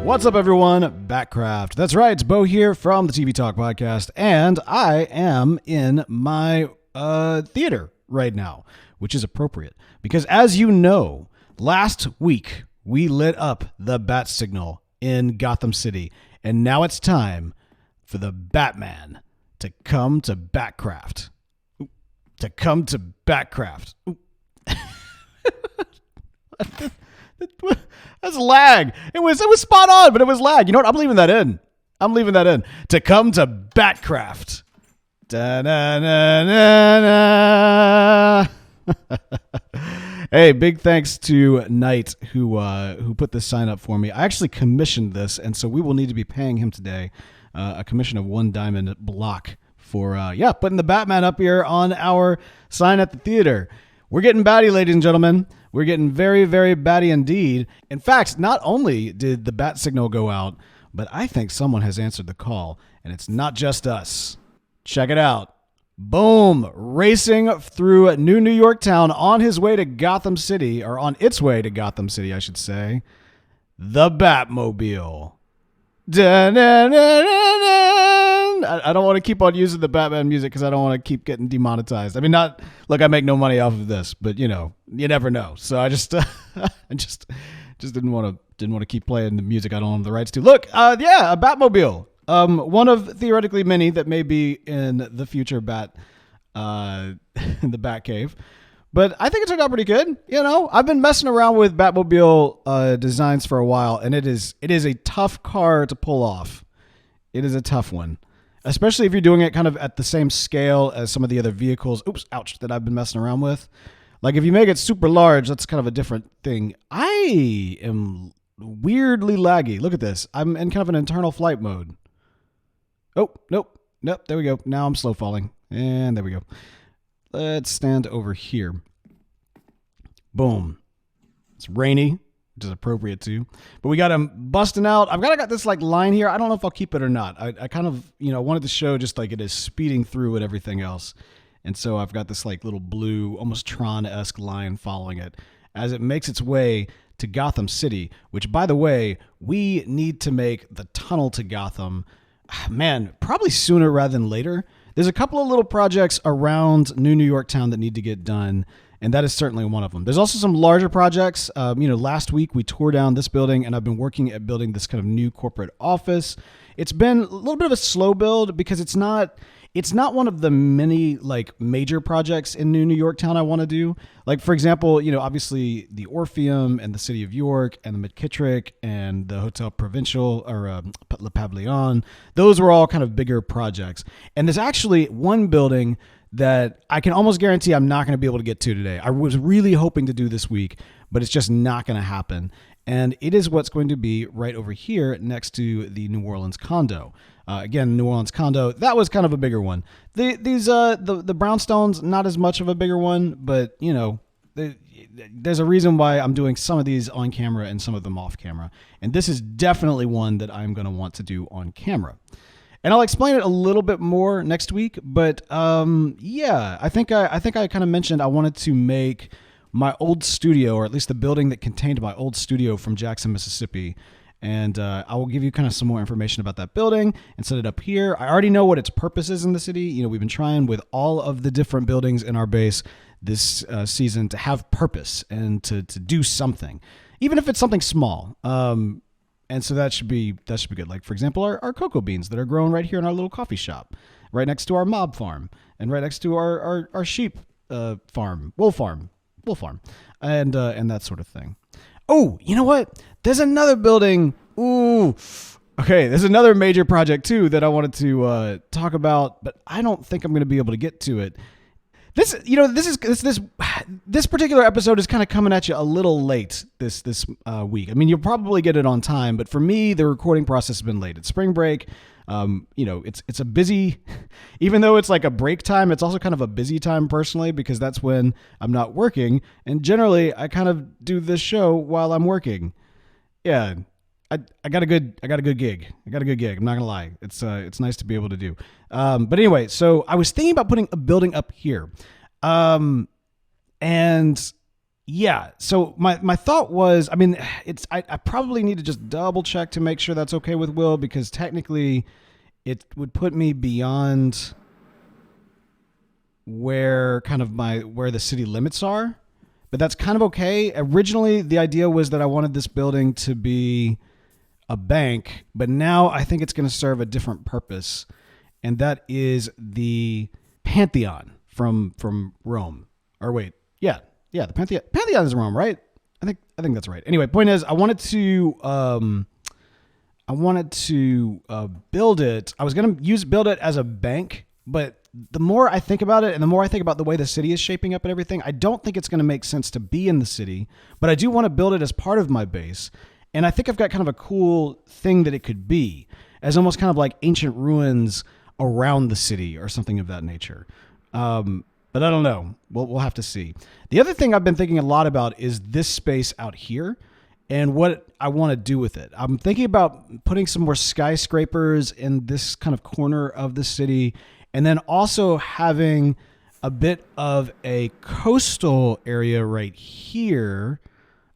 What's up, everyone? Batcraft. That's right, it's Bo here from the TV Talk Podcast, and I am in my theater right now, which is appropriate because, as you know, last week we lit up the bat signal in Gotham City, and now it's time for the Batman to come to Batcraft. To come to Batcraft. That's lag. It was spot on, but it was lag. You know what? I'm leaving that in. To come to Batcraft. Hey, big thanks to Knight who put this sign up for me. I actually commissioned this, and so we will need to be paying him today a commission of 1 diamond block for putting the Batman up here on our sign at the theater. We're getting batty, ladies and gentlemen. We're getting very, very batty indeed. In fact, not only did the bat signal go out, but I think someone has answered the call, and it's not just us. Check it out. Boom. Racing through New York town on his way to Gotham City, or on its way to Gotham City, I should say. The Batmobile. I don't want to keep on using the Batman music because I don't want to keep getting demonetized. I mean, look, I make no money off of this, but you know, you never know. So I just didn't want to keep playing the music I don't have the rights to. Look, a Batmobile. One of theoretically many that may be in the future in the Batcave. But I think it turned out pretty good. You know, I've been messing around with Batmobile designs for a while, and it is a tough car to pull off. It is a tough one, especially if you're doing it kind of at the same scale as some of the other vehicles. That I've been messing around with. Like if you make it super large, that's kind of a different thing. I am weirdly laggy. Look at this. I'm in kind of an internal flight mode. Oh, nope. There we go. Now I'm slow falling. And there we go. Let's stand over here. Boom. It's rainy, which is appropriate too. But we got him busting out. I've got this like line here. I don't know if I'll keep it or not. I kind of, wanted to show just like it is speeding through and everything else. And so I've got this like little blue, almost Tron-esque line following it as it makes its way to Gotham City, which, by the way, we need to make the tunnel to Gotham, man, probably sooner rather than later. There's a couple of little projects around New York town that need to get done, and that is certainly one of them. There's also some larger projects. Last week we tore down this building, and I've been working at building this kind of new corporate office. It's been a little bit of a slow build because it's not one of the many like major projects in New York town I want to do. Like, for example, obviously the Orpheum and the City of York and the McKittrick and the Hotel Provincial or Le Pavillon. Those were all kind of bigger projects. And there's actually one building that I can almost guarantee I'm not going to be able to get to today. I was really hoping to do this week, but it's just not going to happen. And it is what's going to be right over here next to the New Orleans condo. Again, New Orleans condo, that was kind of a bigger one. The brownstones, not as much of a bigger one, but there's a reason why I'm doing some of these on camera and some of them off camera. And this is definitely one that I'm going to want to do on camera. And I'll explain it a little bit more next week. But I think I kind of mentioned I wanted to make my old studio, or at least the building that contained my old studio from Jackson, Mississippi. And I will give you kind of some more information about that building and set it up here. I already know what its purpose is in the city. We've been trying with all of the different buildings in our base this season to have purpose and to do something, even if it's something small. And so that should be good. Like, for example, our cocoa beans that are grown right here in our little coffee shop, right next to our mob farm, and right next to our sheep farm, wool farm, and that sort of thing. Oh, you know what? There's another building. Ooh. Okay, there's another major project too that I wanted to talk about, but I don't think I'm going to be able to get to it. This particular episode is kind of coming at you a little late this week. I mean, you'll probably get it on time, but for me, the recording process has been late. It's spring break. It's a busy, even though it's like a break time, it's also kind of a busy time personally, because that's when I'm not working. And generally I kind of do this show while I'm working. Yeah. I got a good gig. I'm not gonna lie. It's nice to be able to do. But anyway, so I was thinking about putting a building up here. And Yeah. So my thought was, I mean, I probably need to just double check to make sure that's okay with Will, because technically it would put me beyond where the city limits are. But that's kind of okay. Originally, the idea was that I wanted this building to be a bank, but now I think it's going to serve a different purpose, and that is the Pantheon from Rome. Or wait, yeah, the Pantheon is Rome, right? I think that's right. Anyway, point is, I wanted to build it. I was going to build it as a bank, but the more I think about it, and the more I think about the way the city is shaping up and everything, I don't think it's going to make sense to be in the city, but I do want to build it as part of my base. And I think I've got kind of a cool thing that it could be, as almost kind of like ancient ruins around the city or something of that nature. But I don't know. We'll have to see. The other thing I've been thinking a lot about is this space out here and what I want to do with it. I'm thinking about putting some more skyscrapers in this kind of corner of the city, and then also having a bit of a coastal area right here,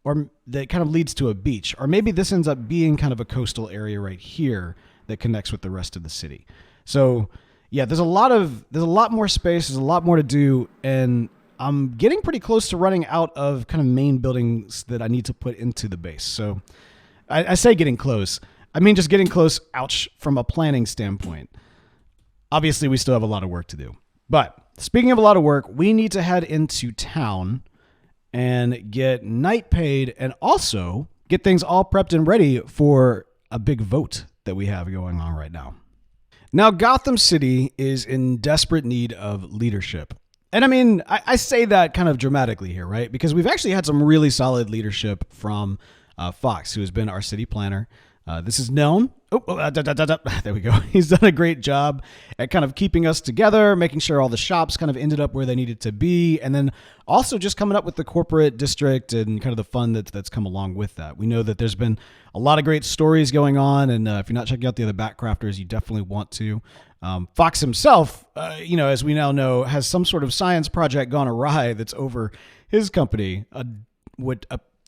or that kind of leads to a beach. Or maybe this ends up being kind of a coastal area right here that connects with the rest of the city. So yeah, there's a lot more space, there's a lot more to do, and I'm getting pretty close to running out of kind of main buildings that I need to put into the base. So I say getting close. I mean just getting close, ouch, from a planning standpoint. Obviously, we still have a lot of work to do. But speaking of a lot of work, we need to head into town and get night paid, and also get things all prepped and ready for a big vote that we have going on right now. Now, Gotham City is in desperate need of leadership. And I mean, I say that kind of dramatically here, right? Because we've actually had some really solid leadership from Fox, who has been our city planner. This is known. There we go. He's done a great job at kind of keeping us together, making sure all the shops kind of ended up where they needed to be, and then also just coming up with the corporate district and kind of the fun that's come along with that. We know that there's been a lot of great stories going on, and if you're not checking out the other Batcrafters, you definitely want to. Fox himself, as we now know, has some sort of science project gone awry that's over his company. What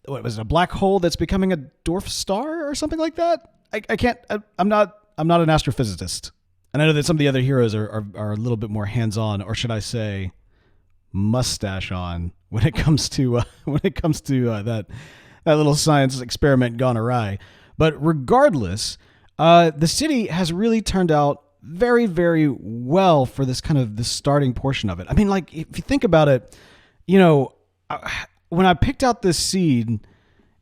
was it, a black hole that's becoming a dwarf star or something like that? I'm not an astrophysicist, and I know that some of the other heroes are a little bit more hands-on, or should I say, mustache on, when it comes to that little science experiment gone awry. But regardless, the city has really turned out very, very well for this starting portion of it. I mean, like, if you think about it, when I picked out this seed,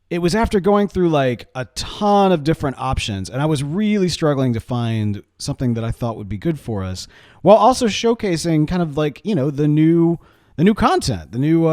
it was after going through like a ton of different options, and I was really struggling to find something that I thought would be good for us, while also showcasing kind of like, the new content, the new,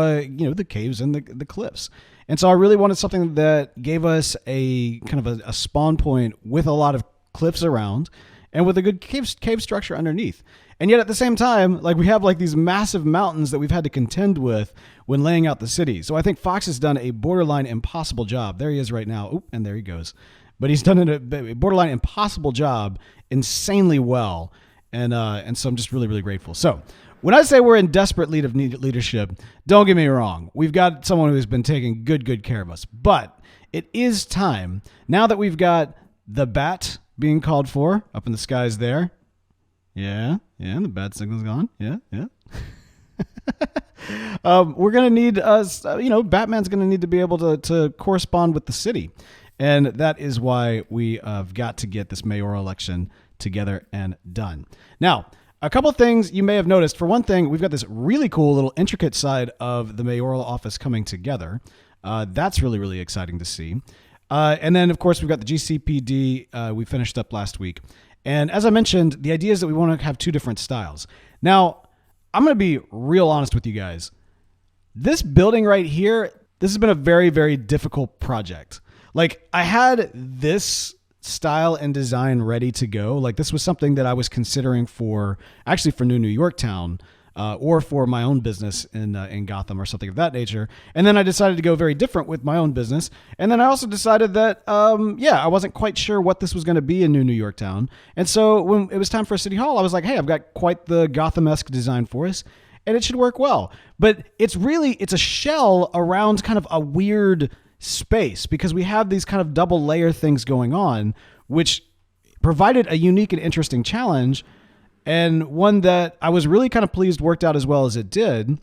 the caves and the cliffs. And so I really wanted something that gave us a kind of a spawn point with a lot of cliffs around and with a good cave structure underneath. And yet at the same time, like, we have like these massive mountains that we've had to contend with when laying out the city. So I think Fox has done a borderline impossible job. There he is right now. Oop, and there he goes. But he's done a borderline impossible job insanely well. And so I'm just really, really grateful. So when I say we're in desperate need of leadership, don't get me wrong. We've got someone who's been taking good care of us. But it is time, now that we've got the Bat being called for up in the skies there. Yeah, the bat signal's gone. Yeah. We're going to need, Batman's going to need to be able to correspond with the city. And that is why we have got to get this mayoral election together and done. Now, a couple things you may have noticed. For one thing, we've got this really cool little intricate side of the mayoral office coming together. That's really, really exciting to see. And then, of course, we've got the GCPD we finished up last week. And as I mentioned, the idea is that we want to have two different styles. Now, I'm going to be real honest with you guys. This building right here, this has been a very, very difficult project. Like, I had this style and design ready to go. Like, this was something that I was considering for New York Town, or for my own business in Gotham or something of that nature. And then I decided to go very different with my own business. And then I also decided that, I wasn't quite sure what this was going to be in New York Town. And so when it was time for a city hall, I was like, hey, I've got quite the Gotham-esque design for us. and it should work well. But it's a shell around kind of a weird space because we have these kind of double layer things going on, which provided a unique and interesting challenge, and one that I was really kind of pleased worked out as well as it did.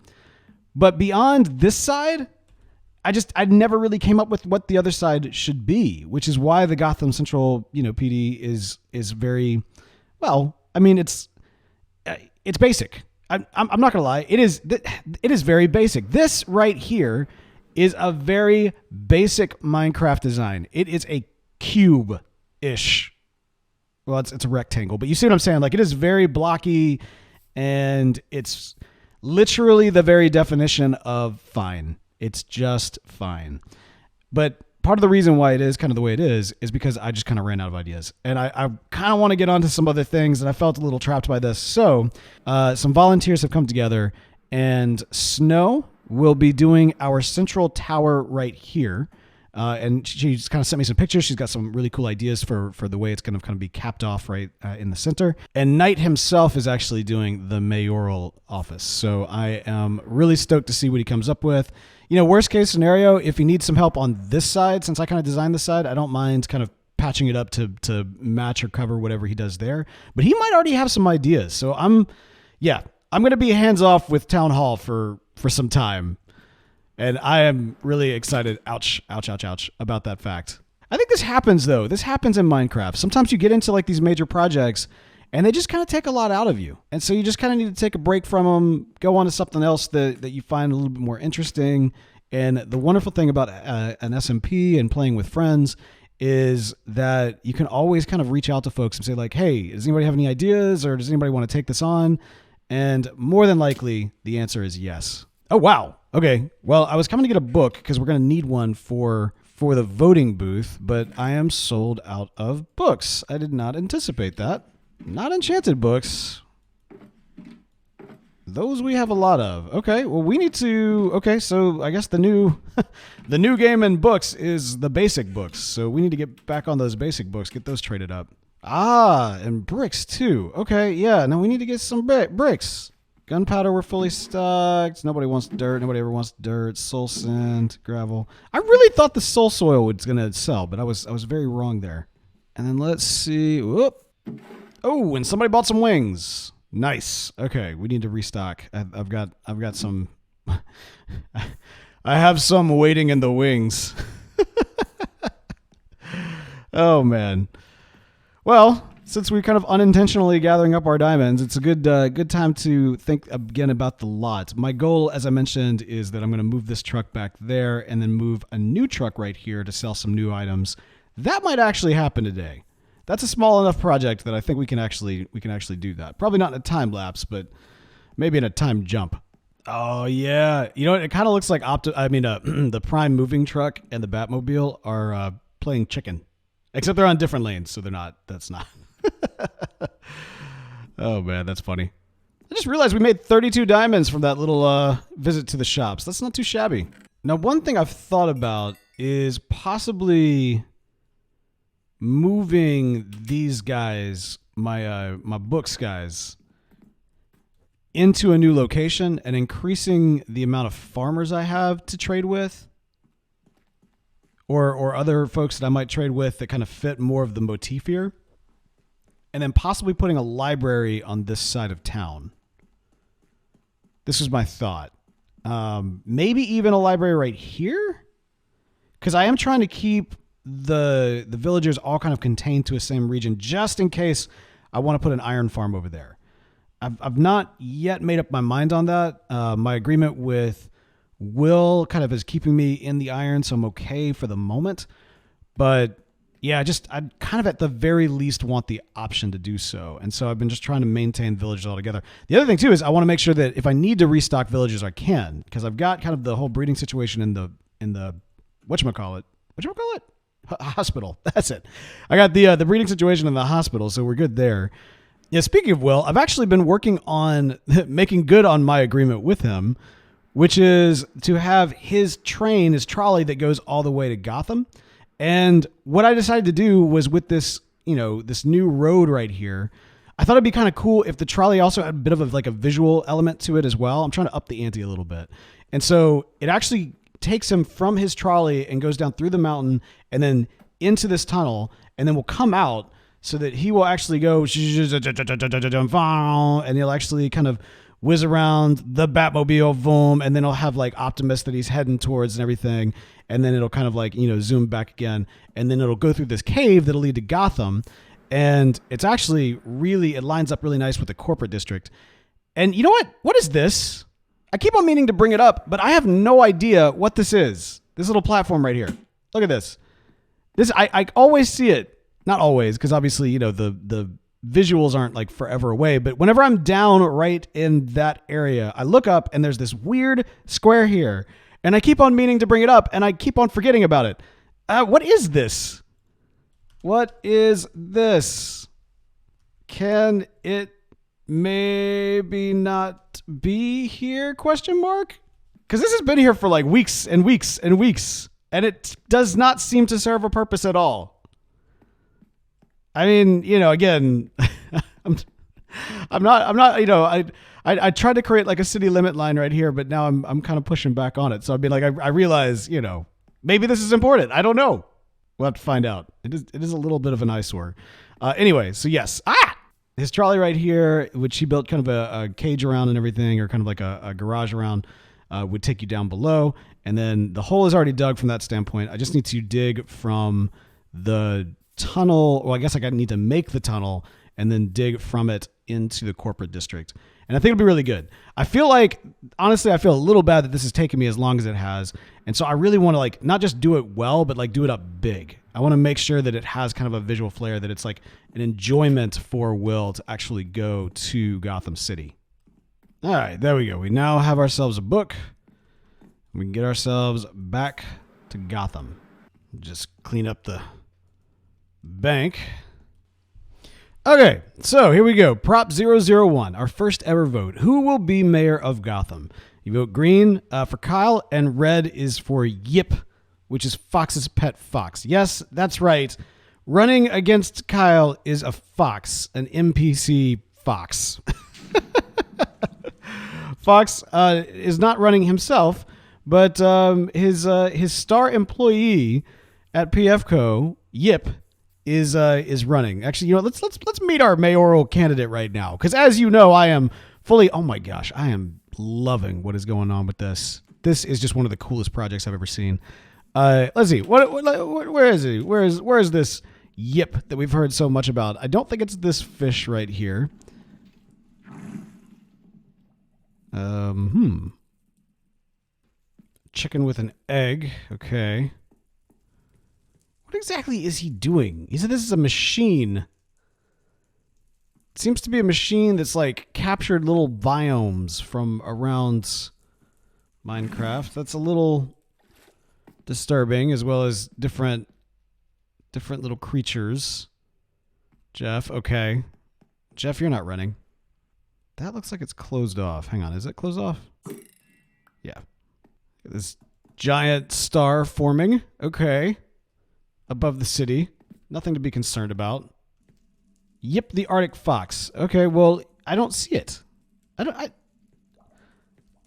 But beyond this side, I never really came up with what the other side should be, which is why the Gotham Central, PD is very, well, I mean, it's basic. I'm not gonna lie. It is very basic. This right here is a very basic Minecraft design. It is a cube-ish. Well, it's a rectangle, but you see what I'm saying? Like, it is very blocky, and it's literally the very definition of fine. It's just fine. But part of the reason why it is kind of the way it is because I just kind of ran out of ideas. And I kind of want to get onto some other things, and I felt a little trapped by this. So some volunteers have come together, and Snow will be doing our central tower right here. And she's kind of sent me some pictures. She's got some really cool ideas for the way it's going to kind of be capped off right in the center. And Knight himself is actually doing the mayoral office. So I am really stoked to see what he comes up with. Worst case scenario, if he needs some help on this side, since I kind of designed this side, I don't mind kind of patching it up to match or cover whatever he does there. But he might already have some ideas. So I'm going to be hands off with Town Hall for some time. And I am really excited, ouch, about that fact. I think this happens, though. This happens in Minecraft. Sometimes you get into like these major projects, and they just kind of take a lot out of you. And so you just kind of need to take a break from them, go on to something else that you find a little bit more interesting. And the wonderful thing about an SMP and playing with friends is that you can always kind of reach out to folks and say like, hey, does anybody have any ideas, or does anybody want to take this on? And more than likely, the answer is yes. Oh, wow. Okay. Well, I was coming to get a book because we're going to need one for the voting booth, but I am sold out of books. I did not anticipate that. Not enchanted books. Those we have a lot of. Okay. Well, we need to. Okay. So I guess the new game in books is the basic books. So we need to get back on those basic books, get those traded up. Ah, and bricks too. Okay. Yeah. Now we need to get some bricks. Gunpowder, we're fully stocked. Nobody wants dirt. Nobody ever wants dirt. Soul sand, gravel. I really thought the soul soil was going to sell, but I was very wrong there. And then let's see. Whoop. Oh, and somebody bought some wings. Nice. Okay, we need to restock. I've got some. I have some waiting in the wings. Oh man. Well, since we're kind of unintentionally gathering up our diamonds, it's a good time to think again about the lot. My goal, as I mentioned, is that I'm going to move this truck back there and then move a new truck right here to sell some new items. That might actually happen today. That's a small enough project that I think we can actually do that. Probably not in a time lapse, but maybe in a time jump. Oh yeah, it kind of looks like the Prime moving truck and the Batmobile are playing chicken, except they're on different lanes, so they're not. That's not. Oh man, that's funny. I just realized we made 32 diamonds from that little visit to the shops. That's not too shabby. Now, one thing I've thought about is possibly moving these guys, my books guys, into a new location and increasing the amount of farmers I have to trade with, or other folks that I might trade with that kind of fit more of the motif here. And then possibly putting a library on this side of town. This was my thought. Maybe even a library right here? Because I am trying to keep the villagers all kind of contained to a same region, just in case I want to put an iron farm over there. I've not yet made up my mind on that. My agreement with Will kind of is keeping me in the iron, so I'm okay for the moment. But yeah, I kind of at the very least want the option to do so. And so I've been just trying to maintain villages altogether. The other thing too is I want to make sure that if I need to restock villages, I can, because I've got kind of the whole breeding situation in the whatchamacallit? Hospital. That's it. I got the breeding situation in the hospital, so we're good there. Yeah, speaking of Will, I've actually been working on making good on my agreement with him, which is to have his trolley that goes all the way to Gotham. And what I decided to do was with this, this new road right here, I thought it'd be kind of cool if the trolley also had a bit of a visual element to it as well. I'm trying to up the ante a little bit. And so it actually takes him from his trolley and goes down through the mountain and then into this tunnel, and then will come out so that he will actually go and he'll actually kind of whiz around the Batmobile, boom, and then he'll have like Optimus that he's heading towards and everything, and then it'll kind of zoom back again, and then it'll go through this cave that'll lead to Gotham, and it's actually it lines up really nice with the corporate district. And you know what? What is this? I keep on meaning to bring it up, but I have no idea what this is. This little platform right here. Look at this. I always see it. Not always, because obviously, the visuals aren't like forever away, but whenever I'm down right in that area, I look up and there's this weird square here, and I keep on meaning to bring it up, and I keep on forgetting about it. What is this? What is this? Can it maybe not be here? Question mark? Because this has been here for like weeks and weeks and weeks, and it does not seem to serve a purpose at all. I mean, again, I'm not, I tried to create like a city limit line right here, but now I'm kind of pushing back on it. So I realize, maybe this is important. I don't know. We'll have to find out. It is a little bit of an eyesore. Anyway, so yes. His trolley right here, which he built kind of a cage around and everything, or kind of like a garage around, would take you down below. And then the hole is already dug from that standpoint. I just need to dig from the tunnel. Well, I guess I need to make the tunnel and then dig from it into the corporate district. And I think it'll be really good. I feel a little bad that this has taken me as long as it has. And so I really want to not just do it well, but do it up big. I want to make sure that it has kind of a visual flair, that it's like an enjoyment for Will to actually go to Gotham City. All right, there we go. We now have ourselves a book. We can get ourselves back to Gotham. Just clean up the bank. Okay, so here we go. Prop 001, our first ever vote. Who will be mayor of Gotham? You vote green for Kyle, and red is for Yip, which is Fox's pet fox. Yes, that's right. Running against Kyle is a fox, an NPC fox. Fox is not running himself, but his star employee at PFCO, Yip, is running. Actually, let's meet our mayoral candidate right now, because as you know, I am fully. Oh my gosh, I am loving what is going on with this. This is just one of the coolest projects I've ever seen. Let's see. Where is he? Where is this Yip that we've heard so much about? I don't think it's this fish right here. Chicken with an egg. Okay. What exactly is he doing? He said this is a machine. It seems to be a machine that's captured little biomes from around Minecraft. That's a little disturbing, as well as different little creatures. Jeff, okay. Jeff, you're not running. That looks like it's closed off. Hang on, is it closed off? Yeah. This giant star forming. Okay. Above the city. Nothing to be concerned about. Yip the Arctic Fox. Okay, well, I don't see it. I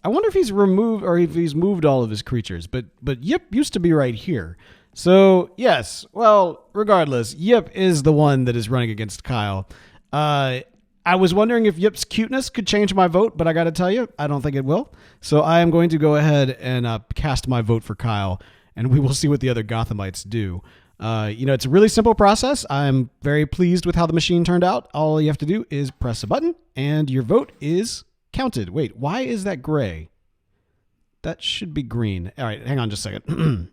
wonder if he's removed or if he's moved all of his creatures, but Yip used to be right here. So, yes, well, regardless, Yip is the one that is running against Kyle. I was wondering if Yip's cuteness could change my vote, but I got to tell you, I don't think it will. So I am going to go ahead and cast my vote for Kyle, and we will see what the other Gothamites do. It's a really simple process. I'm very pleased with how the machine turned out. All you have to do is press a button, and your vote is counted. Wait, why is that gray? That should be green. All right, hang on just a second.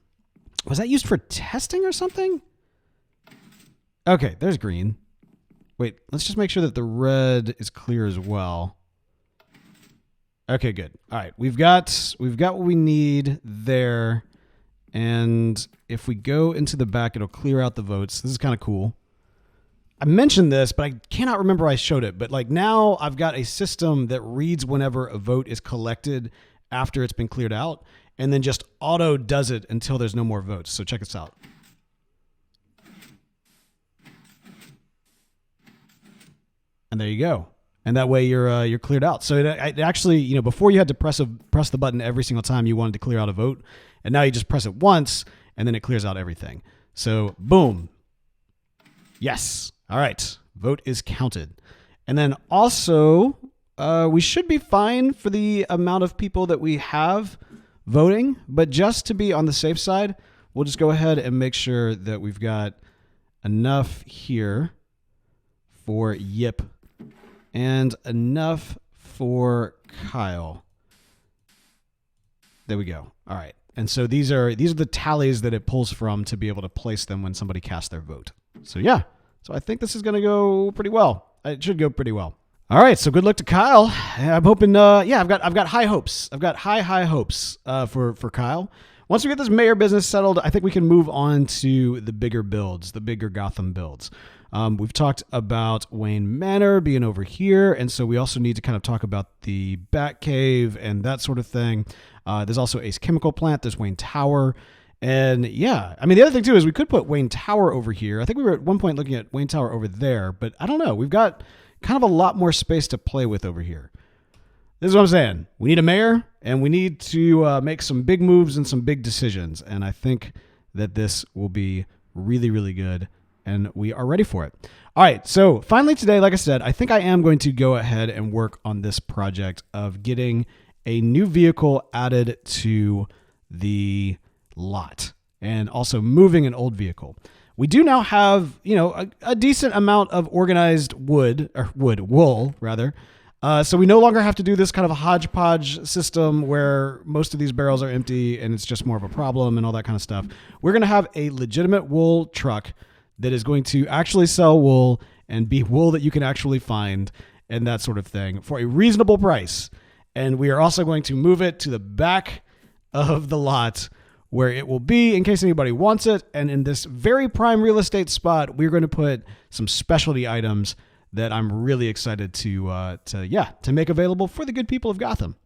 Was that used for testing or something? Okay, there's green. Wait, let's just make sure that the red is clear as well. Okay, good. All right, we've got what we need there. And if we go into the back, it'll clear out the votes. This is kind of cool. I mentioned this, but I cannot remember I showed it. But now I've got a system that reads whenever a vote is collected after it's been cleared out, and then just auto does it until there's no more votes. So check this out. And there you go. And that way you're cleared out. So it actually, before you had to press the button every single time you wanted to clear out a vote, and now you just press it once and then it clears out everything. So boom. Yes. All right. Vote is counted. And then also, we should be fine for the amount of people that we have voting, but just to be on the safe side, we'll just go ahead and make sure that we've got enough here for Yip and enough for Kyle. There we go. All right. And so these are the tallies that it pulls from to be able to place them when somebody casts their vote. So yeah. So I think this is going to go pretty well. It should go pretty well. All right. So good luck to Kyle. I'm hoping, I've got high hopes. I've got high hopes for Kyle. Once we get this mayor business settled, I think we can move on to the bigger builds, the bigger Gotham builds. We've talked about Wayne Manor being over here, and so we also need to kind of talk about the Batcave and that sort of thing. There's also Ace Chemical Plant. There's Wayne Tower. And yeah, I mean, the other thing too is we could put Wayne Tower over here. I think we were at one point looking at Wayne Tower over there, but I don't know. We've got kind of a lot more space to play with over here. This is what I'm saying. We need a mayor, and we need to make some big moves and some big decisions. And I think that this will be really, really good, and we are ready for it. All right, so finally today, like I said, I think I am going to go ahead and work on this project of getting a new vehicle added to the lot and also moving an old vehicle. We do now have, a decent amount of organized wool rather. So we no longer have to do this kind of a hodgepodge system where most of these barrels are empty and it's just more of a problem and all that kind of stuff. We're going to have a legitimate wool truck that is going to actually sell wool and be wool that you can actually find and that sort of thing for a reasonable price. And we are also going to move it to the back of the lot where it will be in case anybody wants it. And in this very prime real estate spot, we're going to put some specialty items that I'm really excited to make available for the good people of Gotham.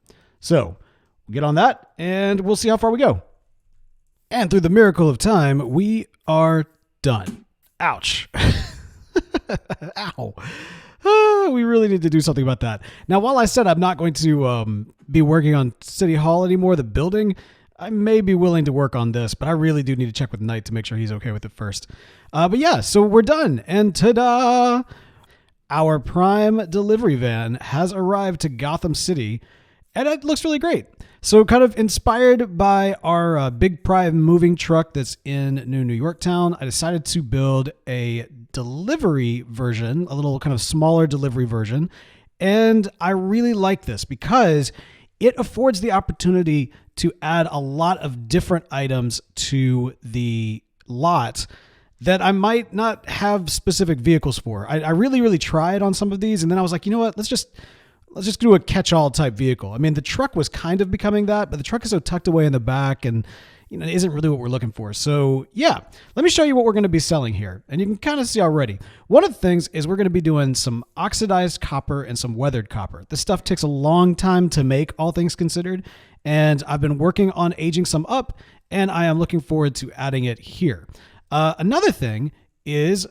So we'll get on that and we'll see how far we go. And through the miracle of time, we are done. Ouch. Ow. We really need to do something about that. Now, while I said I'm not going to be working on City Hall anymore, the building, I may be willing to work on this, but I really do need to check with Knight to make sure he's okay with it first. But yeah, so we're done. And ta-da! Our prime delivery van has arrived to Gotham City, and it looks really great. So kind of inspired by our big prime moving truck that's in New Yorktown, I decided to build a delivery version, a little kind of smaller delivery version. And I really like this because it affords the opportunity to add a lot of different items to the lot that I might not have specific vehicles for. I really, really tried on some of these, and then I was like, you know what, let's just do a catch-all type vehicle. I mean, the truck was kind of becoming that, but the truck is so tucked away in the back and it isn't really what we're looking for. So yeah, let me show you what we're going to be selling here. And you can kind of see already. One of the things is we're going to be doing some oxidized copper and some weathered copper. This stuff takes a long time to make, all things considered. And I've been working on aging some up, and I am looking forward to adding it here. Another thing is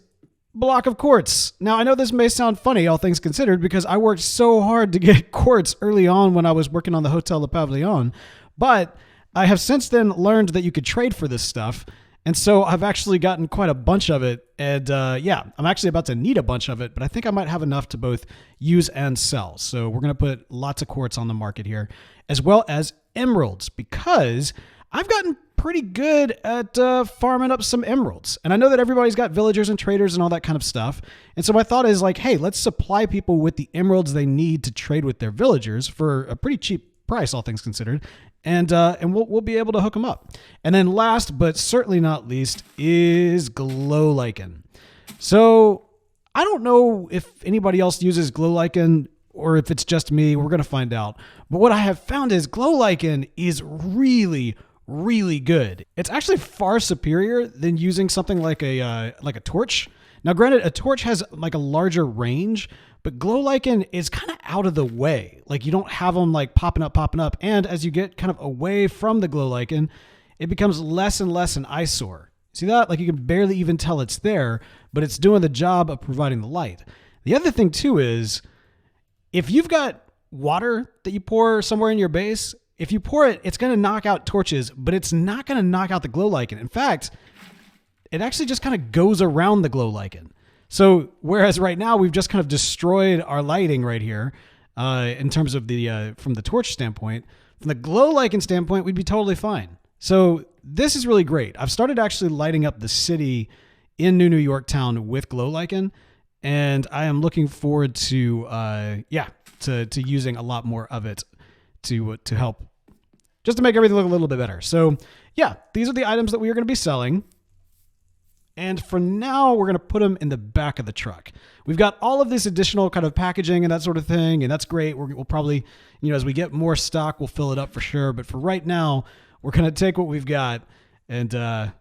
block of quartz. Now, I know this may sound funny, all things considered, because I worked so hard to get quartz early on when I was working on the Hotel Le Pavillon, but I have since then learned that you could trade for this stuff, and so I've actually gotten quite a bunch of it, and I'm actually about to need a bunch of it, but I think I might have enough to both use and sell. So we're going to put lots of quartz on the market here, as well as emeralds, because I've gotten pretty good at farming up some emeralds. And I know that everybody's got villagers and traders and all that kind of stuff. And so my thought is like, hey, let's supply people with the emeralds they need to trade with their villagers for a pretty cheap price, all things considered. And we'll be able to hook them up. And then last, but certainly not least, is glow lichen. So I don't know if anybody else uses glow lichen or if it's just me. We're going to find out. But what I have found is glow lichen is really, really good. It's actually far superior than using something like a torch. Now, granted, a torch has like a larger range, but glow lichen is kind of out of the way. Like you don't have them like popping up. And as you get kind of away from the glow lichen, it becomes less and less an eyesore. See that? Like you can barely even tell it's there, but it's doing the job of providing the light. The other thing too is if you've got water that you pour somewhere in your base, if you pour it, it's going to knock out torches, but it's not going to knock out the glow lichen. In fact, it actually just kind of goes around the glow lichen. So whereas right now we've just kind of destroyed our lighting right here in terms of the from the torch standpoint, from the glow lichen standpoint, we'd be totally fine. So this is really great. I've started actually lighting up the city in New York Town with glow lichen, and I am looking forward to to using a lot more of it to help just to make everything look a little bit better. So yeah, these are the items that we are going to be selling. And for now, we're going to put them in the back of the truck. We've got all of this additional kind of packaging and that sort of thing, and that's great. We'll probably, as we get more stock, we'll fill it up for sure. But for right now, we're going to take what we've got and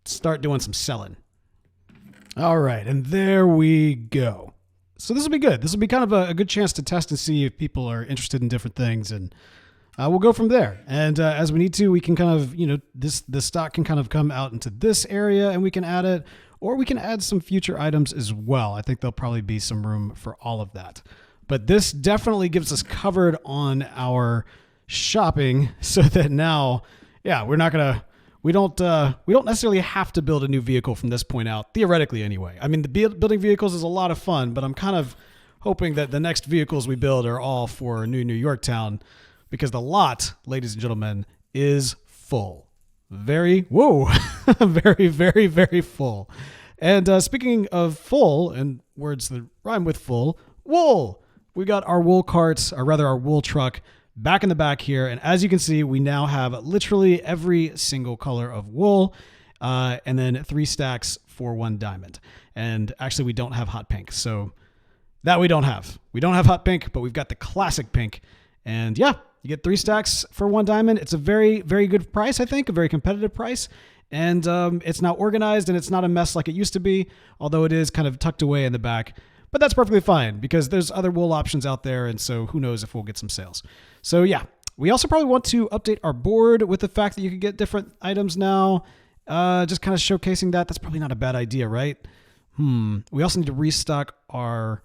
start doing some selling. All right, and there we go. So this will be good. This will be kind of a good chance to test and see if people are interested in different things, and we'll go from there. And as we need to, we can kind of, the stock can kind of come out into this area and we can add it, or we can add some future items as well. I think there'll probably be some room for all of that. But this definitely gives us covered on our shopping so that now, we're not going to, we don't necessarily have to build a new vehicle from this point out, theoretically anyway. I mean, the building vehicles is a lot of fun, but I'm kind of hoping that the next vehicles we build are all for New York Town, because the lot, ladies and gentlemen, is full. Very full. And speaking of full, and words that rhyme with full, wool. We got our wool carts, or rather our wool truck, back in the back here. And as you can see, we now have literally every single color of wool, and then 3 stacks for 1 diamond. And actually, we don't have hot pink. So that we don't have. We don't have hot pink, but we've got the classic pink. And yeah, you get 3 stacks for 1 diamond. It's a very, very good price, I think, a very competitive price. And it's now organized and it's not a mess like it used to be, although it is kind of tucked away in the back. But that's perfectly fine because there's other wool options out there. And so who knows if we'll get some sales. So yeah, we also probably want to update our board with the fact that you can get different items now. Just kind of showcasing that. That's probably not a bad idea, right? We also need to restock our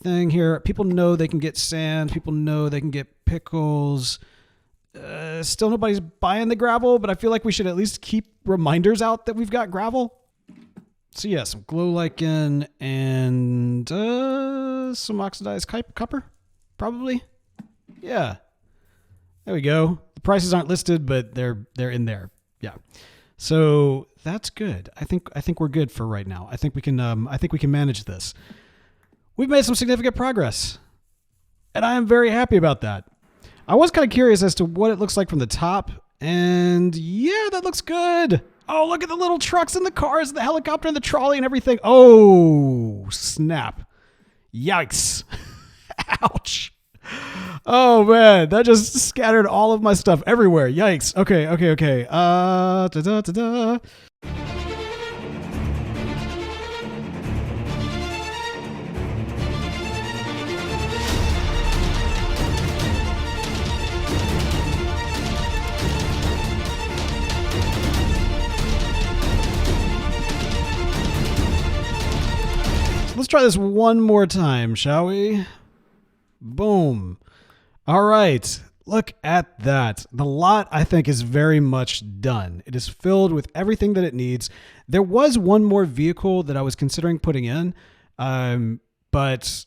thing here. People know they can get sand. People know they can get pickles. Still nobody's buying the gravel, but I feel like we should at least keep reminders out that we've got gravel. So yeah, some glow lichen and some oxidized copper, probably. Yeah, there we go. The prices aren't listed, but they're in there. Yeah, so that's good. I think we're good for right now. I think we can manage this. We've made some significant progress, and I am very happy about that. I was kind of curious as to what it looks like from the top, and yeah, that looks good. Oh, look at the little trucks and the cars, and the helicopter and the trolley and everything. Oh, snap. Yikes. Ouch. Oh, man, that just scattered all of my stuff everywhere. Yikes. Okay. Da-da-da-da. Let's try this one more time, shall we? Boom. All right. Look at that. The lot, I think, is very much done. It is filled with everything that it needs. There was one more vehicle that I was considering putting in, but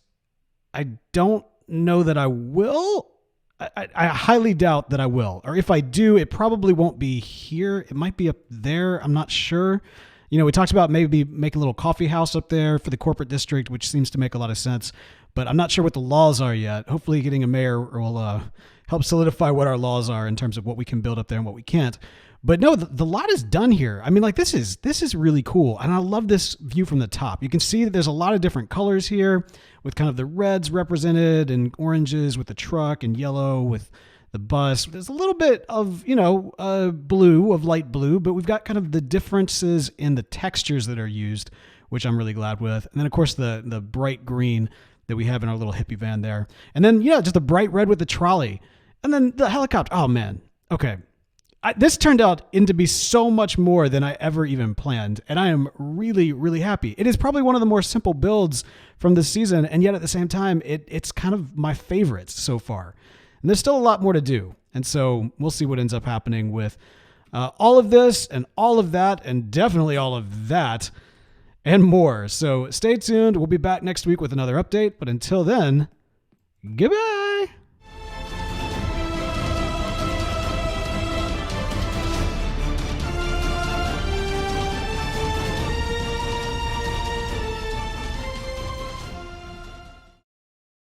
I don't know that I will. I highly doubt that I will. Or if I do, it probably won't be here. It might be up there. I'm not sure. We talked about maybe making a little coffee house up there for the corporate district, which seems to make a lot of sense, but I'm not sure what the laws are yet. Hopefully getting a mayor will help solidify what our laws are in terms of what we can build up there and what we can't. But no, the lot is done here. I mean, like this is really cool. And I love this view from the top. You can see that there's a lot of different colors here with kind of the reds represented and oranges with the truck and yellow with the bus. There's a little bit of, blue, of light blue, but we've got kind of the differences in the textures that are used, which I'm really glad with. And then, of course, the bright green that we have in our little hippie van there. And then, just the bright red with the trolley. And then the helicopter. Oh, man. Okay. This turned out into be so much more than I ever even planned, and I am really, really happy. It is probably one of the more simple builds from this season, and yet at the same time, it's kind of my favorites so far. And there's still a lot more to do, and so we'll see what ends up happening with all of this and all of that, and definitely all of that and more. So stay tuned. We'll be back next week with another update, but until then, goodbye.